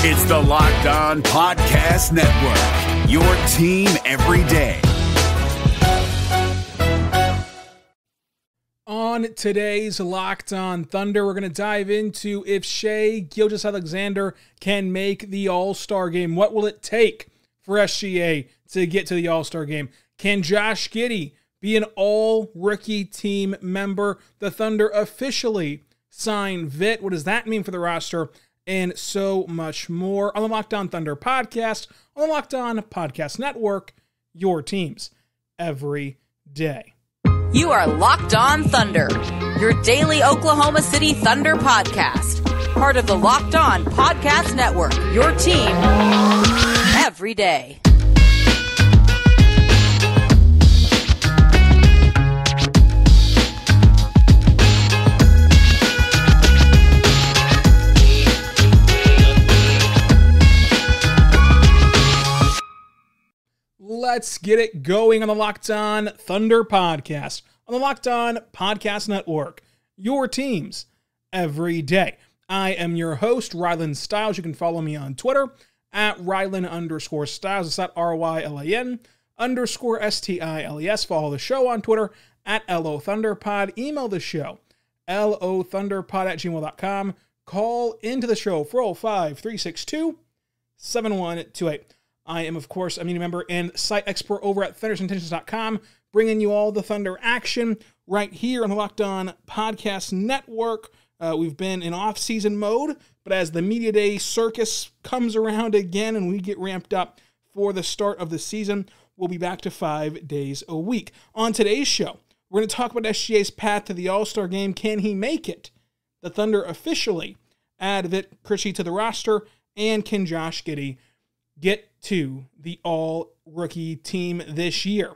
It's the Locked On Podcast Network, your team every day. On today's Locked On Thunder, we're going to dive into if Shai Gilgeous-Alexander can make the All-Star game. What will it take for SGA to get to the All-Star game? Can Josh Giddey be an all-rookie team member? The Thunder officially sign Vit. What does that mean for the roster? And so much more on the Locked On Thunder podcast, on the Locked On Podcast Network, your teams every day. You are Locked On Thunder, your daily Oklahoma City Thunder podcast. Part of the Locked On Podcast Network, your team every day. Let's get it going on the Locked On Thunder podcast, on the Locked On Podcast Network, your teams every day. I am your host, Rylan Stiles. You can follow me on Twitter at Rylan_Stiles. It's at RYLAN_STILES. Follow the show on Twitter at LOThunderPod. Email the show, LOThunderPod@gmail.com. Call into the show, 405-362-7128. I am, of course, a media member and site expert over at thundersintentions.com, bringing you all the Thunder action right here on the Locked On Podcast Network. We've been in off-season mode, but as the Media Day circus comes around again and we get ramped up for the start of the season, we'll be back to 5 days a week. On today's show, we're going to talk about SGA's path to the All-Star game. Can he make it? The Thunder officially add Vit Krejci to the roster, and can Josh Giddey get to the all-rookie team this year?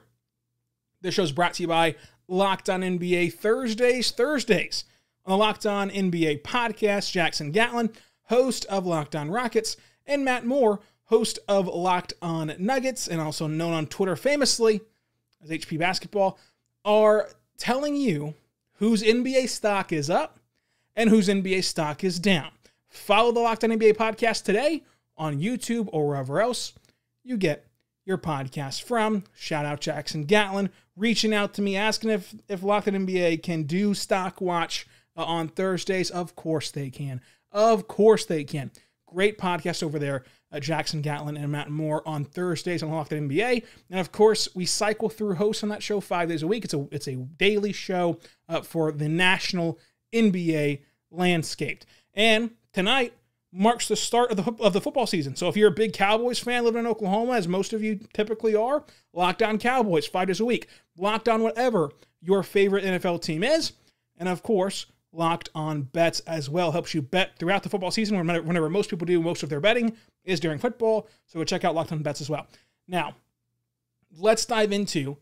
This show is brought to you by Locked On NBA Thursdays on the Locked On NBA podcast. Jackson Gatlin, host of Locked On Rockets, and Matt Moore, host of Locked On Nuggets, and also known on Twitter famously as HP Basketball, are telling you whose NBA stock is up and whose NBA stock is down. Follow the Locked On NBA podcast today on YouTube or wherever else you get your podcast from. Shout out Jackson Gatlin, reaching out to me, asking if Locked On NBA can do Stock Watch on Thursdays. Of course they can. Of course they can. Great podcast over there, Jackson Gatlin and Matt Moore on Thursdays on Locked On NBA. And of course, we cycle through hosts on that show 5 days a week. It's a daily show for the national NBA landscape. And tonight marks the start of the football season. So if you're a big Cowboys fan living in Oklahoma, as most of you typically are, Locked On Cowboys 5 days a week. Locked On whatever your favorite NFL team is. And of course, Locked On Bets as well. Helps you bet throughout the football season. Whenever most people do most of their betting is during football. So check out Locked On Bets as well. Now, let's dive into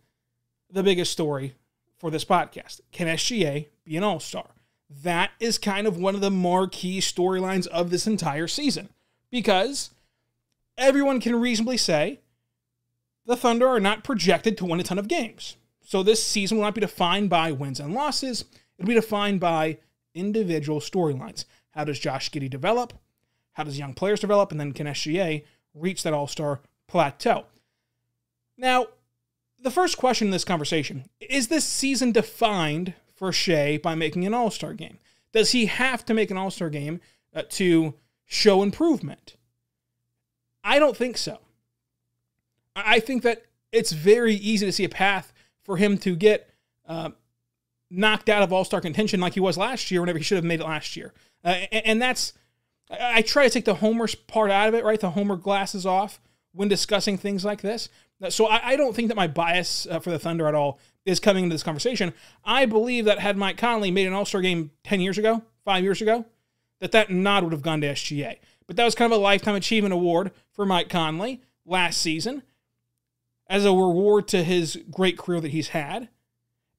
the biggest story for this podcast. Can SGA be an all-star? That is kind of one of the marquee storylines of this entire season, because everyone can reasonably say the Thunder are not projected to win a ton of games. So this season will not be defined by wins and losses. It'll be defined by individual storylines. How does Josh Giddey develop? How does young players develop? And then can SGA reach that all-star plateau? Now, the first question in this conversation, is this season defined for Shai by making an all-star game? Does he have to make an all-star game to show improvement? I don't think so. I think that it's very easy to see a path for him to get knocked out of all-star contention like he was last year, whenever he should have made it last year. And that's, I try to take the homer part out of it, right? The homer glasses off when discussing things like this. So I don't think that my bias for the Thunder at all is coming into this conversation. I believe that had Mike Conley made an all-star game 10 years ago, 5 years ago, that nod would have gone to SGA. But that was kind of a Lifetime Achievement Award for Mike Conley last season as a reward to his great career that he's had.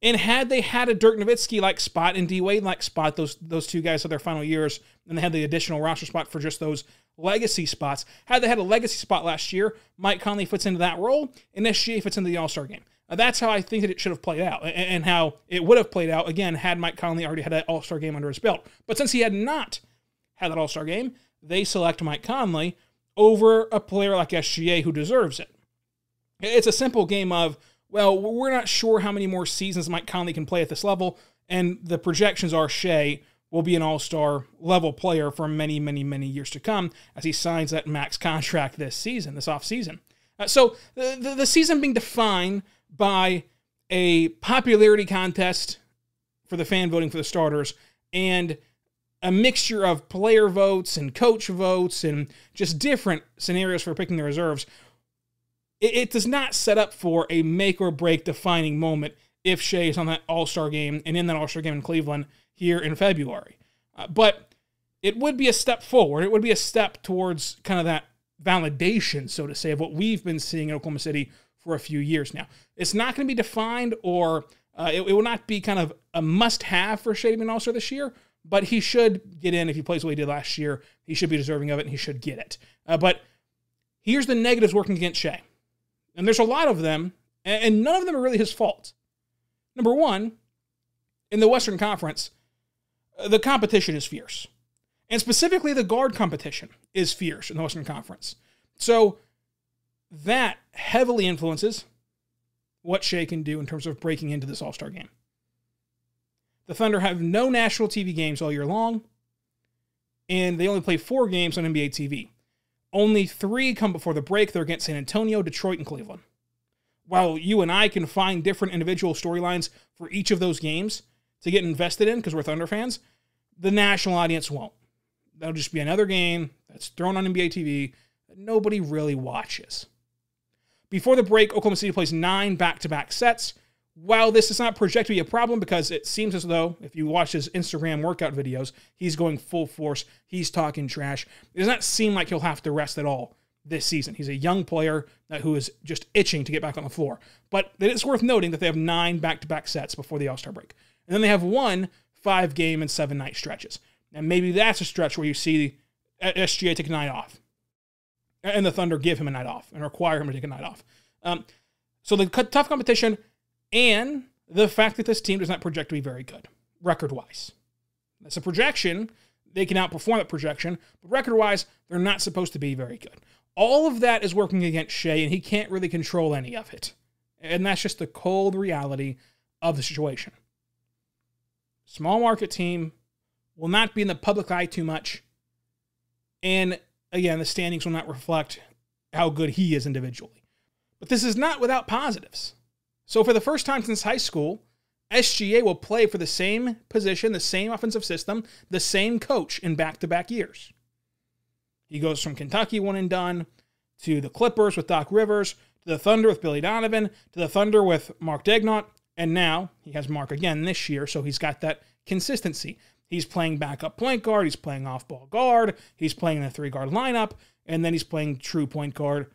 And had they had a Dirk Nowitzki-like spot and D-Wade-like spot, those two guys had their final years, and they had the additional roster spot for just those legacy spots. Had they had a legacy spot last year, Mike Conley fits into that role, and SGA fits into the All-Star game. That's how I think that it should have played out, and how it would have played out, again, had Mike Conley already had that All-Star game under his belt. But since he had not had that All-Star game, they select Mike Conley over a player like SGA who deserves it. It's a simple game of, well, we're not sure how many more seasons Mike Conley can play at this level, and the projections are Shea will be an all-star level player for many, many, many years to come as he signs that max contract this offseason. So the season being defined by a popularity contest for the fan voting for the starters and a mixture of player votes and coach votes and just different scenarios for picking the reserves, it does not set up for a make-or-break defining moment if Shea is on that all-star game and in that all-star game in Cleveland here in February. But it would be a step forward. It would be a step towards kind of that validation, so to say, of what we've been seeing in Oklahoma City for a few years now. It's not going to be defined or it will not be kind of a must-have for Shea to be an all-star this year, but he should get in if he plays what he did last year. He should be deserving of it, and he should get it. But here's the negatives working against Shea. And there's a lot of them, and none of them are really his fault. Number one, in the Western Conference, the competition is fierce. And specifically, the guard competition is fierce in the Western Conference. So that heavily influences what Shea can do in terms of breaking into this All-Star game. The Thunder have no national TV games all year long, and they only play 4 games on NBA TV. Only 3 come before the break. They're against San Antonio, Detroit, and Cleveland. While you and I can find different individual storylines for each of those games to get invested in because we're Thunder fans, the national audience won't. That'll just be another game that's thrown on NBA TV that nobody really watches. Before the break, Oklahoma City plays 9 back-to-back sets. While this is not projected to be a problem because it seems as though, if you watch his Instagram workout videos, he's going full force, he's talking trash. It does not seem like he'll have to rest at all this season. He's a young player who is just itching to get back on the floor. But it's worth noting that they have 9 back-to-back sets before the All-Star break. And then they have 1 5-game and 7-night stretches. And maybe that's a stretch where you see SGA take a night off. And the Thunder give him a night off and require him to take a night off. So the tough competition and the fact that this team does not project to be very good, record-wise. That's a projection. They can outperform that projection. But record-wise, they're not supposed to be very good. All of that is working against Shea, and he can't really control any of it. And that's just the cold reality of the situation. Small market team will not be in the public eye too much. And again, the standings will not reflect how good he is individually. But this is not without positives. So for the first time since high school, SGA will play for the same position, the same offensive system, the same coach in back-to-back years. He goes from Kentucky one and done, to the Clippers with Doc Rivers, to the Thunder with Billy Donovan, to the Thunder with Mark Daigneault, and now he has Mark again this year, so he's got that consistency. He's playing backup point guard, he's playing off-ball guard, he's playing in a 3-guard lineup, and then he's playing true point guard.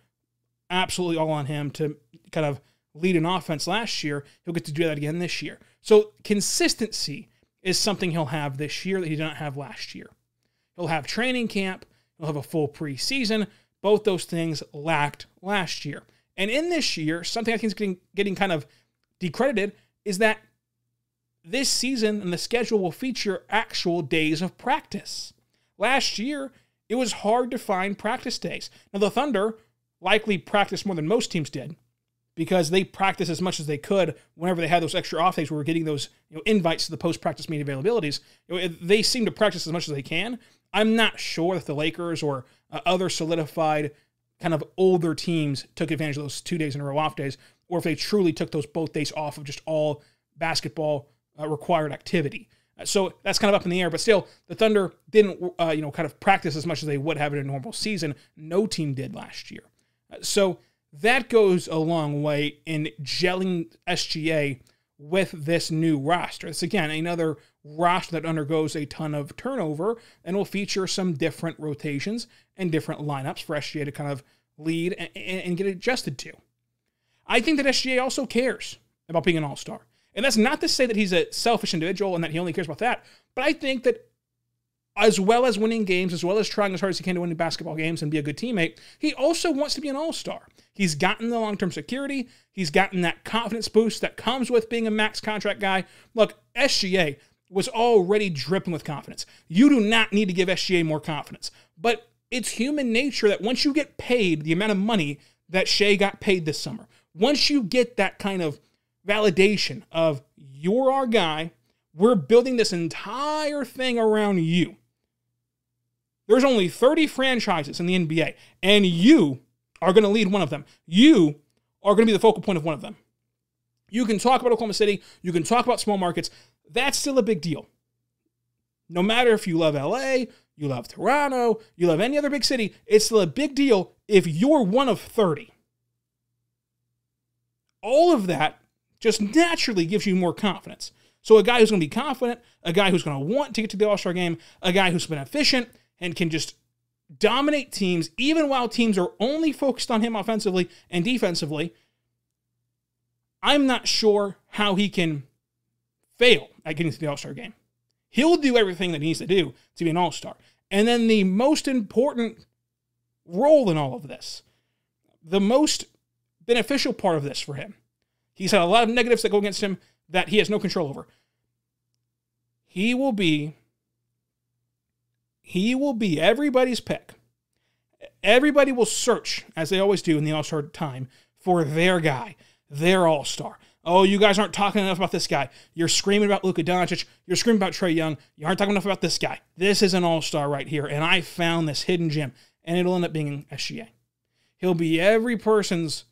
Absolutely all on him to kind of lead an offense last year. He'll get to do that again this year. So consistency is something he'll have this year that he did not have last year. He'll have training camp, he'll have a full preseason. Both those things lacked last year. And in this year, something I think is getting kind of decredited is that this season and the schedule will feature actual days of practice. Last year, it was hard to find practice days. Now, the Thunder likely practiced more than most teams did because they practiced as much as they could whenever they had those extra off days where we're getting those invites to the post-practice media availabilities. They seem to practice as much as they can. I'm not sure that the Lakers or other solidified kind of older teams took advantage of those 2 days in a row off days, or if they truly took those both days off of just all basketball required activity. So that's kind of up in the air, but still, the Thunder didn't, kind of practice as much as they would have in a normal season. No team did last year. So that goes a long way in gelling SGA with this new roster. It's, again, another roster that undergoes a ton of turnover and will feature some different rotations and different lineups for SGA to kind of lead and get adjusted to. I think that SGA also cares about being an all-star. And that's not to say that he's a selfish individual and that he only cares about that, but I think that as well as winning games, as well as trying as hard as he can to win basketball games and be a good teammate, he also wants to be an all-star. He's gotten the long-term security. He's gotten that confidence boost that comes with being a max contract guy. Look, SGA was already dripping with confidence. You do not need to give SGA more confidence. But it's human nature that once you get paid the amount of money that Shai got paid this summer, once you get that kind of validation of you're our guy, we're building this entire thing around you. There's only 30 franchises in the NBA, and you are going to lead one of them. You are going to be the focal point of one of them. You can talk about Oklahoma City. You can talk about small markets. That's still a big deal. No matter if you love LA, you love Toronto, you love any other big city, it's still a big deal if you're one of 30. All of that just naturally gives you more confidence. So a guy who's going to be confident, a guy who's going to want to get to the All-Star game, a guy who's been efficient and can just dominate teams, even while teams are only focused on him offensively and defensively, I'm not sure how he can fail at getting to the All-Star game. He'll do everything that he needs to do to be an All-Star. And then the most important role in all of this, the most beneficial part of this for him, he's had a lot of negatives that go against him that he has no control over. He will be everybody's pick. Everybody will search, as they always do in the All-Star time, for their guy, their All-Star. Oh, you guys aren't talking enough about this guy. You're screaming about Luka Doncic. You're screaming about Trae Young. You aren't talking enough about this guy. This is an All-Star right here, and I found this hidden gem, and it'll end up being SGA. He'll be every person's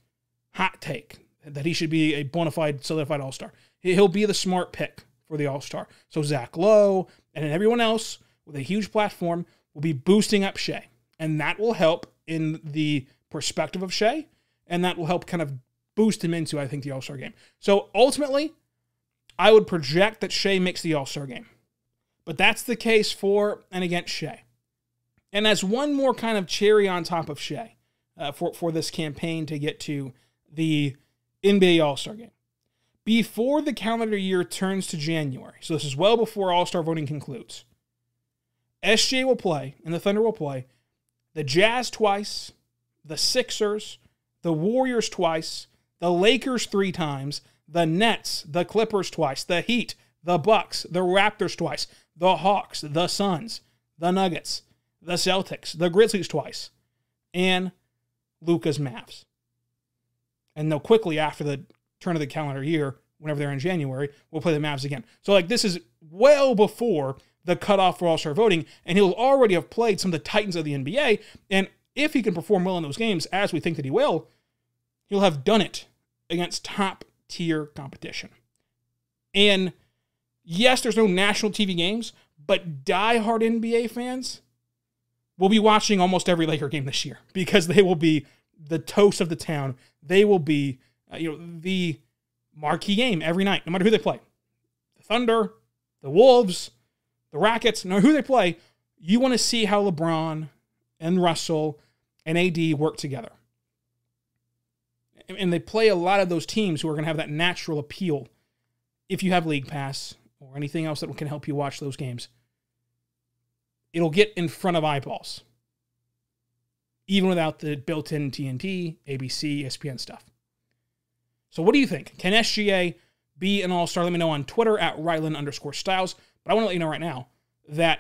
hot take that he should be a bona fide, solidified All-Star. He'll be the smart pick for the All-Star. So Zach Lowe and everyone else with a huge platform will be boosting up Shai, and that will help in the perspective of Shai, and that will help kind of boost him into, I think, the All-Star game. So ultimately, I would project that Shai makes the All-Star game. But that's the case for and against Shai. And as one more kind of cherry on top of Shai for this campaign to get to the NBA All-Star game, before the calendar year turns to January, so this is well before All-Star voting concludes, SGA will play, and the Thunder will play, the Jazz twice, the Sixers, the Warriors twice, the Lakers 3 times, the Nets, the Clippers twice, the Heat, the Bucks, the Raptors twice, the Hawks, the Suns, the Nuggets, the Celtics, the Grizzlies twice, and Luka's Mavs. And they'll quickly, after the turn of the calendar year, whenever they're in January, we'll play the Mavs again. So this is well before the cutoff for All-Star voting, and he'll already have played some of the titans of the NBA, and if he can perform well in those games, as we think that he will, he'll have done it against top-tier competition. And yes, there's no national TV games, but diehard NBA fans will be watching almost every Laker game this year because they will be the toast of the town. They will be the marquee game every night, no matter who they play. The Thunder, the Wolves, the Rockets, no matter who they play, you want to see how LeBron and Russell and AD work together. And they play a lot of those teams who are going to have that natural appeal if you have League Pass or anything else that can help you watch those games. It'll get in front of eyeballs, even without the built-in TNT, ABC, ESPN stuff. So what do you think? Can SGA be an All-Star? Let me know on Twitter at Ryland_Styles. But I want to let you know right now that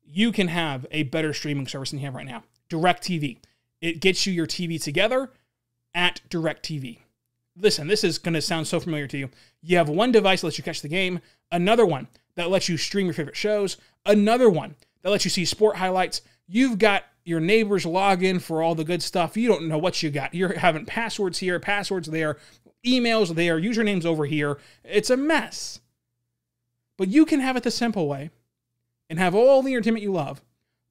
you can have a better streaming service than you have right now. DirecTV. It gets you your TV together at DirecTV. Listen, this is going to sound so familiar to you. You have one device that lets you catch the game, another one that lets you stream your favorite shows, another one that lets you see sport highlights. You've got your neighbor's login for all the good stuff. You don't know what you got. You're having passwords here, passwords there, emails there, usernames over here. It's a mess. But you can have it the simple way and have all the entertainment you love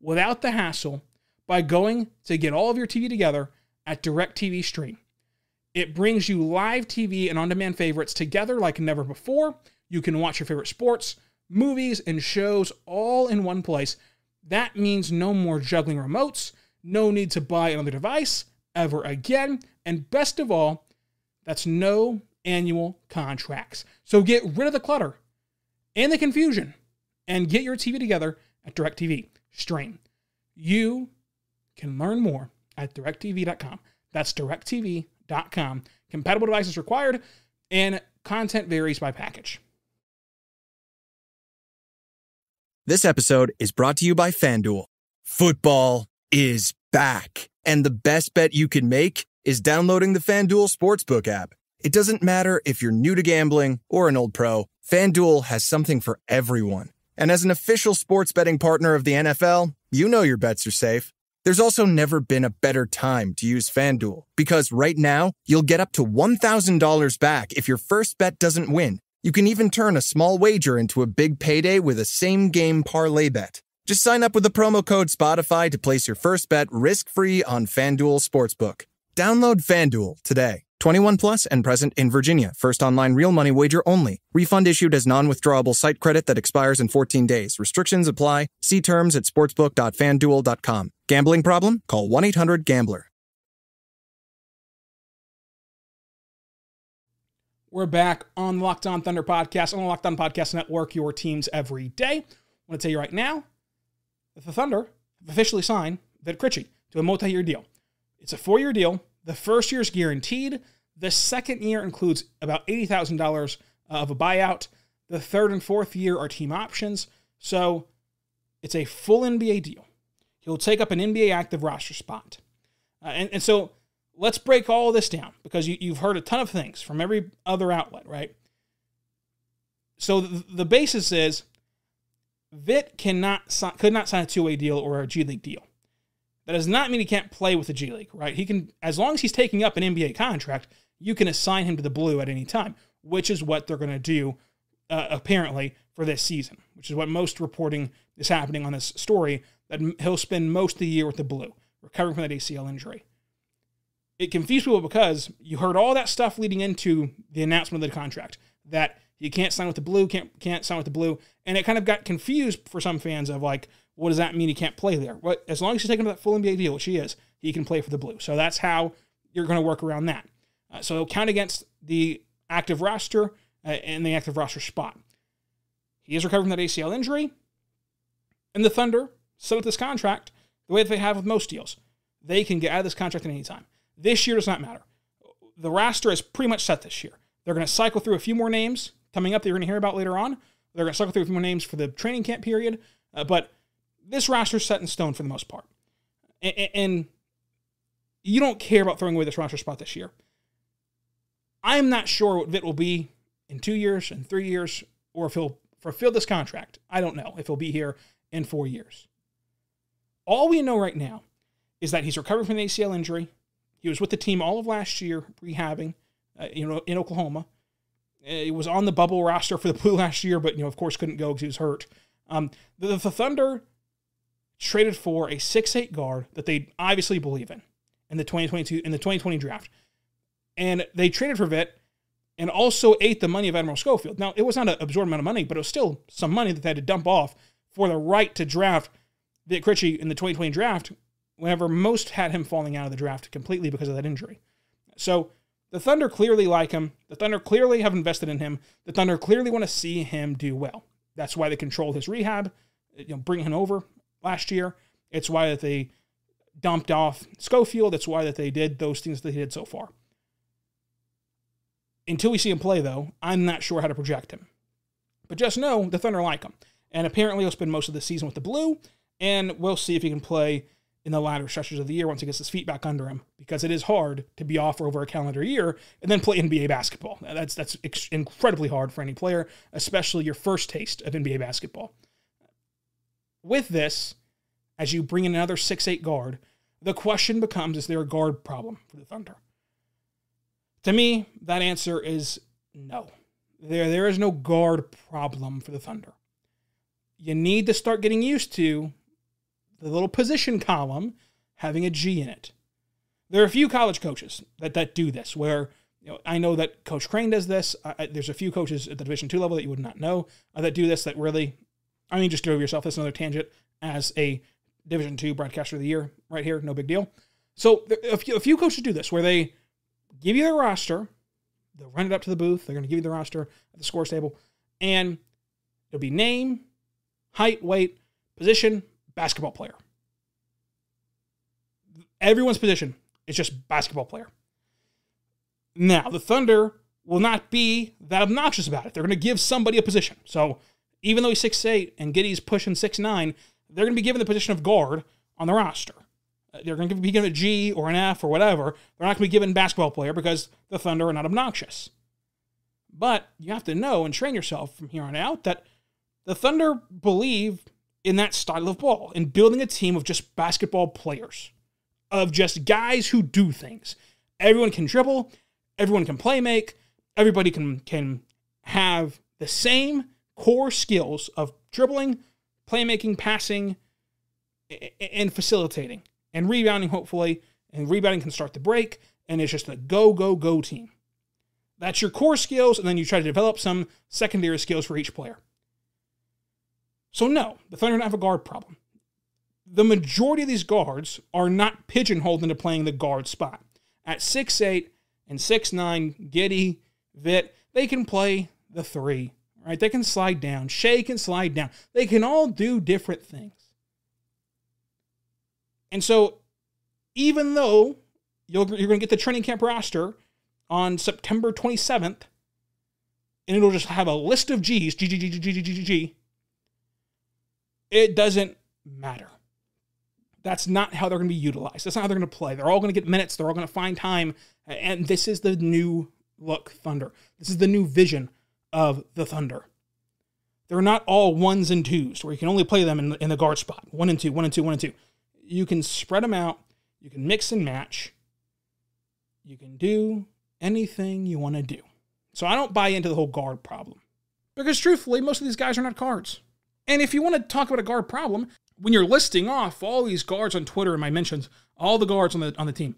without the hassle by going to get all of your TV together at DirecTV Stream. It brings you live TV and on-demand favorites together like never before. You can watch your favorite sports, movies, and shows all in one place. That means no more juggling remotes, no need to buy another device ever again, and best of all, that's no annual contracts. So get rid of the clutter and the confusion and get your TV together at DirecTV Stream. You can learn more at directtv.com. That's directtv.com. Compatible devices required, and content varies by package. This episode is brought to you by FanDuel. Football is back, and the best bet you can make is downloading the FanDuel Sportsbook app. It doesn't matter if you're new to gambling or an old pro, FanDuel has something for everyone. And as an official sports betting partner of the NFL, you know your bets are safe. There's also never been a better time to use FanDuel, because right now, you'll get up to $1,000 back if your first bet doesn't win. You can even turn a small wager into a big payday with a same-game parlay bet. Just sign up with the promo code Spotify to place your first bet risk-free on FanDuel Sportsbook. Download FanDuel today. 21 plus and present in Virginia. First online real money wager only. Refund issued as non-withdrawable site credit that expires in 14 days. Restrictions apply. See terms at sportsbook.fanduel.com. Gambling problem? Call 1-800-GAMBLER. We're back on the Locked On Thunder podcast, on the Locked On Podcast Network, your teams every day. I want to tell you right now that the Thunder have officially signed Vit Krejci to a multi-year deal. It's a 4-year deal. The first year is guaranteed. The second year includes about $80,000 of a buyout. The third and fourth year are team options. So it's a full NBA deal. He'll take up an NBA active roster spot. And so let's break all this down, because you've heard a ton of things from every other outlet, right? So the basis is Vit could not sign a two-way deal or a G League deal. That does not mean he can't play with the G League, right? He can, as long as he's taking up an NBA contract, you can assign him to the Blue at any time, which is what they're going to do, apparently, for this season, which is what most reporting is happening on this story, that he'll spend most of the year with the Blue, recovering from that ACL injury. It confused people because you heard all that stuff leading into the announcement of the contract, that he can't sign with the Blue, can't sign with the Blue, and it kind of got confused for some fans of like, what does that mean he can't play there? Well, as long as he's taking that full NBA deal, which he is, he can play for the Blue. So that's how you're going to work around that. So he'll count against the active roster and the active roster spot. He is recovering from that ACL injury, and the Thunder set up this contract the way that they have with most deals. They can get out of this contract at any time. This year does not matter. The roster is pretty much set this year. They're going to cycle through a few more names coming up that you're going to hear about later on. They're going to cycle through a few more names for the training camp period, but this roster is set in stone for the most part. And you don't care about throwing away this roster spot this year. I'm not sure what Vit will be in 2 years, in 3 years, or if he'll fulfill this contract. I don't know if he'll be here in 4 years. All we know right now is that he's recovering from an ACL injury. He was with the team all of last year, rehabbing, in Oklahoma. He was on the bubble roster for the Blue last year, but, of course couldn't go because he was hurt. The Thunder traded for a 6'8" guard that they obviously believe in the 2020 draft. And they traded for Vit and also ate the money of Admiral Schofield. Now, it was not an absorbent amount of money, but it was still some money that they had to dump off for the right to draft Vit Krejci in the 2020 draft, whenever most had him falling out of the draft completely because of that injury. So the Thunder clearly like him. The Thunder clearly have invested in him. The Thunder clearly want to see him do well. That's why they controlled his rehab, bringing him over last year. It's why that they dumped off Schofield. It's why that they did those things that they did so far. Until we see him play, though, I'm not sure how to project him. But just know the Thunder like him. And apparently he'll spend most of the season with the Blue, and we'll see if he can play in the latter stretches of the year once he gets his feet back under him, because it is hard to be off for over a calendar year and then play NBA basketball. That's incredibly hard for any player, especially your first taste of NBA basketball. With this, as you bring in another 6'8" guard, the question becomes, is there a guard problem for the Thunder? To me, that answer is no. There is no guard problem for the Thunder. You need to start getting used to the little position column having a G in it. There are a few college coaches that do this, where I know that Coach Crane does this. There's a few coaches at the Division II level that you would not know that do this, that really, just get over yourself. That's another tangent. As a Division II broadcaster of the year right here, no big deal. So a few coaches do this, where they give you their roster, they'll run it up to the booth, they're going to give you the roster at the scores table, and it'll be name, height, weight, position, basketball player. Everyone's position is just basketball player. Now, the Thunder will not be that obnoxious about it. They're going to give somebody a position. So Even though he's 6'8" and Giddey's pushing 6'9", they're going to be given the position of guard on the roster. They're going to be given a G or an F or whatever. They're not going to be given basketball player because the Thunder are not obnoxious. But you have to know and train yourself from here on out that the Thunder believe in that style of ball, in building a team of just basketball players, of just guys who do things. Everyone can dribble, everyone can play make, everybody can have the same core skills of dribbling, playmaking, passing, and facilitating, and rebounding, hopefully. And rebounding can start the break, and it's just a go, go, go team. That's your core skills, and then you try to develop some secondary skills for each player. So no, the Thunder don't have a guard problem. The majority of these guards are not pigeonholed into playing the guard spot. At 6'8" and 6'9", Giddey, Vit, they can play the 3, right? They can slide down. Shea can slide down. They can all do different things. And so, even though you're going to get the training camp roster on September 27th, and it'll just have a list of G's, G, it doesn't matter. That's not how they're going to be utilized. That's not how they're going to play. They're all going to get minutes. They're all going to find time. And this is the new look Thunder. This is the new vision of the Thunder. They're not all 1s and 2s where you can only play them in the guard spot. 1 and 2, 1 and 2, 1 and 2. You can spread them out. You can mix and match. You can do anything you want to do. So I don't buy into the whole guard problem. Because truthfully, most of these guys are not guards. And if you want to talk about a guard problem, when you're listing off all these guards on Twitter in my mentions, all the guards on the team,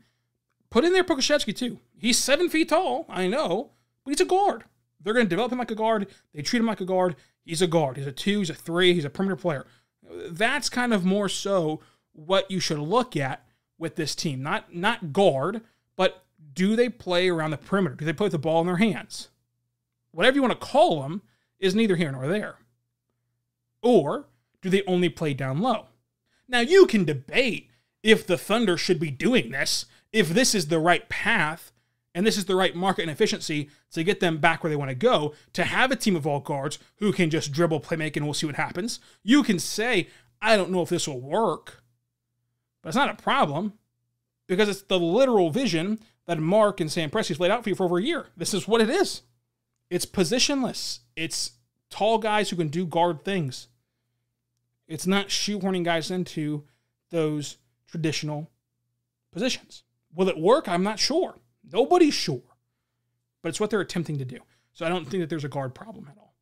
put in there Pokusevski too. He's 7 feet tall, I know, but he's a guard. They're going to develop him like a guard. They treat him like a guard. He's a guard. He's a 2, he's a 3, he's a perimeter player. That's kind of more so what you should look at with this team. Not guard, but do they play around the perimeter? Do they play with the ball in their hands? Whatever you want to call them is neither here nor there. Or do they only play down low? Now, you can debate if the Thunder should be doing this, if this is the right path, and this is the right market and efficiency to get them back where they want to go, to have a team of all guards who can just dribble, play make, and we'll see what happens. You can say, I don't know if this will work, but it's not a problem, because it's the literal vision that Mark and Sam Presti's laid out for you for over a year. This is what it is. It's positionless. It's tall guys who can do guard things. It's not shoehorning guys into those traditional positions. Will it work? I'm not sure. Nobody's sure. But it's what they're attempting to do. So I don't think that there's a guard problem at all.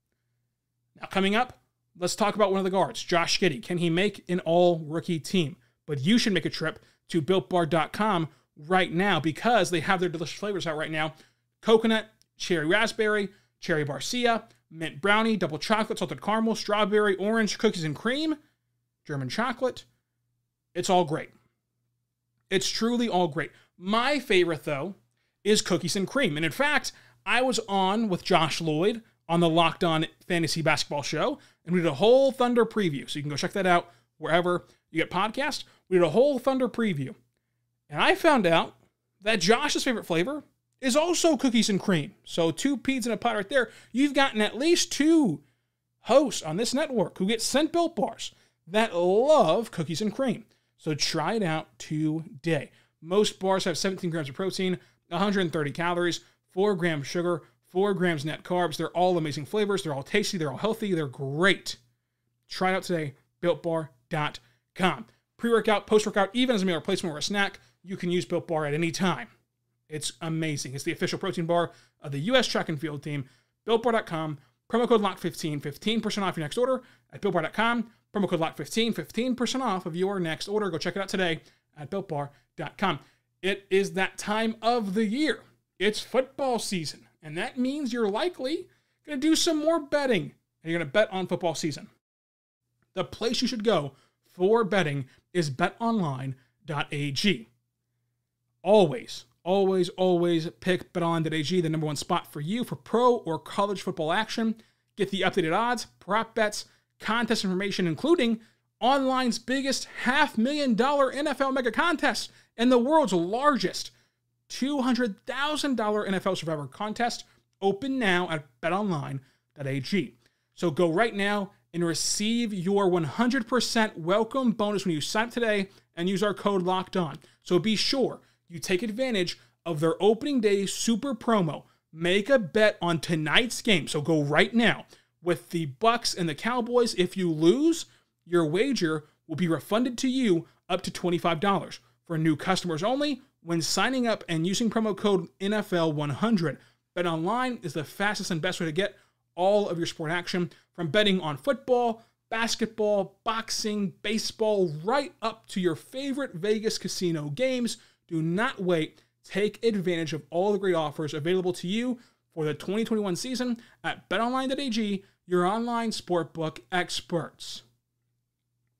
Now, coming up, let's talk about one of the guards, Josh Giddey. Can he make an all-rookie team? But you should make a trip to BuiltBar.com right now because they have their delicious flavors out right now. Coconut, cherry raspberry, cherry barcia, mint brownie, double chocolate, salted caramel, strawberry, orange, cookies and cream, German chocolate. It's all great. It's truly all great. My favorite, though, is cookies and cream. And in fact, I was on with Josh Lloyd on the Locked On Fantasy Basketball Show, and we did a whole Thunder preview. So you can go check that out wherever you get podcasts. We did a whole Thunder preview. And I found out that Josh's favorite flavor is also cookies and cream. So 2 peas in a pot right there. You've gotten at least 2 hosts on this network who get sent Built Bars that love cookies and cream. So try it out today. Most bars have 17 grams of protein, 130 calories, 4 grams sugar, 4 grams net carbs. They're all amazing flavors. They're all tasty. They're all healthy. They're great. Try it out today. BuiltBar.com. Pre-workout, post-workout, even as a meal replacement or a snack, you can use Built Bar at any time. It's amazing. It's the official protein bar of the U.S. track and field team. BuiltBar.com. Promo code LOCK15. 15% off your next order at BuiltBar.com. Promo code LOCK15. 15% off of your next order. Go check it out today at BuiltBar.com. It is that time of the year. It's football season. And that means you're likely going to do some more betting. And you're going to bet on football season. The place you should go for betting is betonline.ag. Always pick betonline.ag, the number one spot for you for pro or college football action. Get the updated odds, prop bets, contest information, including online's biggest $500,000 NFL mega contest and the world's largest $200,000 NFL Survivor contest. Open now at betonline.ag. So go right now and receive your 100% welcome bonus when you sign up today and use our code LOCKEDON. So be sure you take advantage of their opening day super promo. Make a bet on tonight's game. So go right now with the Bucks and the Cowboys. If you lose, your wager will be refunded to you up to $25 for new customers only when signing up and using promo code NFL100. BetOnline is the fastest and best way to get all of your sport action, from betting on football, basketball, boxing, baseball, right up to your favorite Vegas casino games. Do not wait. Take advantage of all the great offers available to you for the 2021 season at betonline.ag, your online sportbook experts.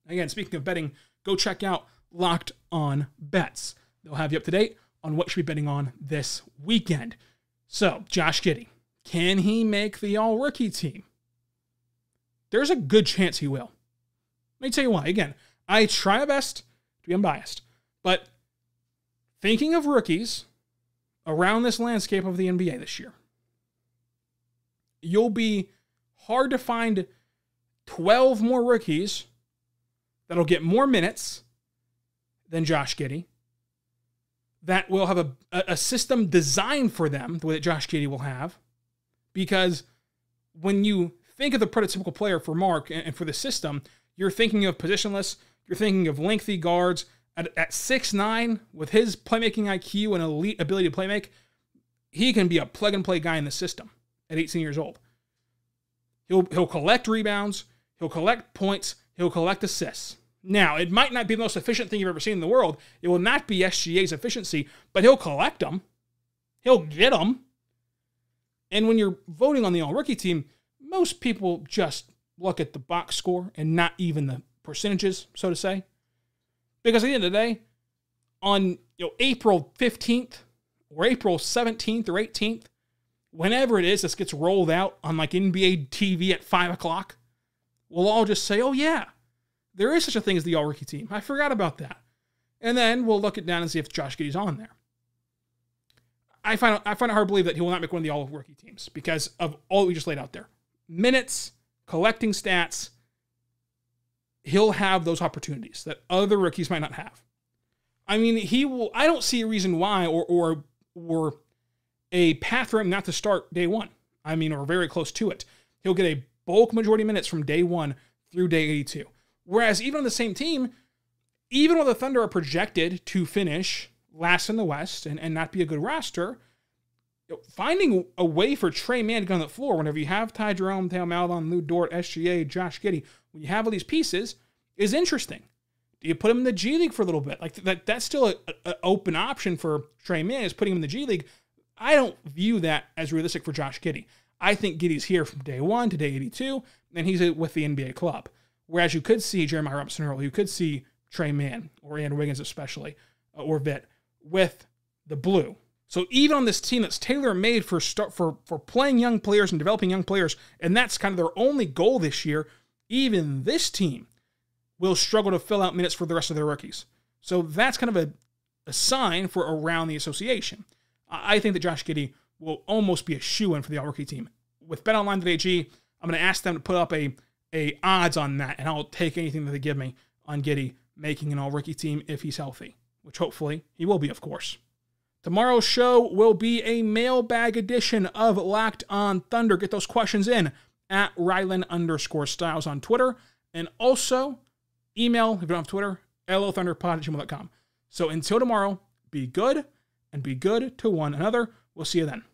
Again, speaking of betting, go check out Locked On Bets. They'll have you up to date on what you should be betting on this weekend. So, Josh Giddey, can he make the all-rookie team? There's a good chance he will. Let me tell you why. Again, I try my best to be unbiased, but thinking of rookies around this landscape of the NBA this year, you'll be hard to find 12 more rookies that'll get more minutes than Josh Giddey, that will have a system designed for them the way that Josh Giddey will have. Because when you think of the prototypical player for Mark and for the system, you're thinking of positionless, you're thinking of lengthy guards. At 6'9", with his playmaking IQ and elite ability to playmake, he can be a plug-and-play guy in the system at 18 years old. He'll collect rebounds, he'll collect points, he'll collect assists. Now, it might not be the most efficient thing you've ever seen in the world. It will not be SGA's efficiency, but he'll collect them. He'll get them. And when you're voting on the all-rookie team, most people just look at the box score and not even the percentages, so to say. Because at the end of the day, on April 15th or April 17th or 18th, whenever it is this gets rolled out on like NBA TV at 5 o'clock, we'll all just say, oh yeah, there is such a thing as the all-rookie team. I forgot about that. And then we'll look it down and see if Josh Giddey's on there. I find it hard to believe that he will not make one of the all-rookie teams because of all we just laid out there. Minutes, collecting stats, he'll have those opportunities that other rookies might not have. I mean, he will. I don't see a reason why or a path for him not to start day one. I mean, or very close to it. He'll get a bulk majority minutes from day 1 through day 82. Whereas even on the same team, even when the Thunder are projected to finish last in the West and not be a good roster, finding a way for Trey Mann to go on the floor whenever you have Ty Jerome, Theo Maledon, Lou Dort, SGA, Josh Giddey, when you have all these pieces, is interesting. Do you put him in the G League for a little bit? Like that's still an open option for Trey Mann, is putting him in the G League. I don't view that as realistic for Josh Giddey. I think Giddey's here from day 1 to day 82, and he's with the NBA club. Whereas you could see Jeremiah Robinson Earl, you could see Trey Mann, or Andrew Wiggins especially, or Vitt, with the blue. So even on this team that's tailor-made for playing young players and developing young players, and that's kind of their only goal this year, even this team will struggle to fill out minutes for the rest of their rookies. So that's kind of a sign for around the association. I think that Josh Giddey will almost be a shoo-in for the all-rookie team. With betonline.ag, I'm going to ask them to put up a odds on that, and I'll take anything that they give me on Giddey making an all-rookie team if he's healthy, which hopefully he will be, of course. Tomorrow's show will be a mailbag edition of Locked On Thunder. Get those questions in at Rylan_Styles on Twitter. And also, email, if you don't have Twitter, lothunderpod@gmail.com. So until tomorrow, be good and be good to one another. We'll see you then.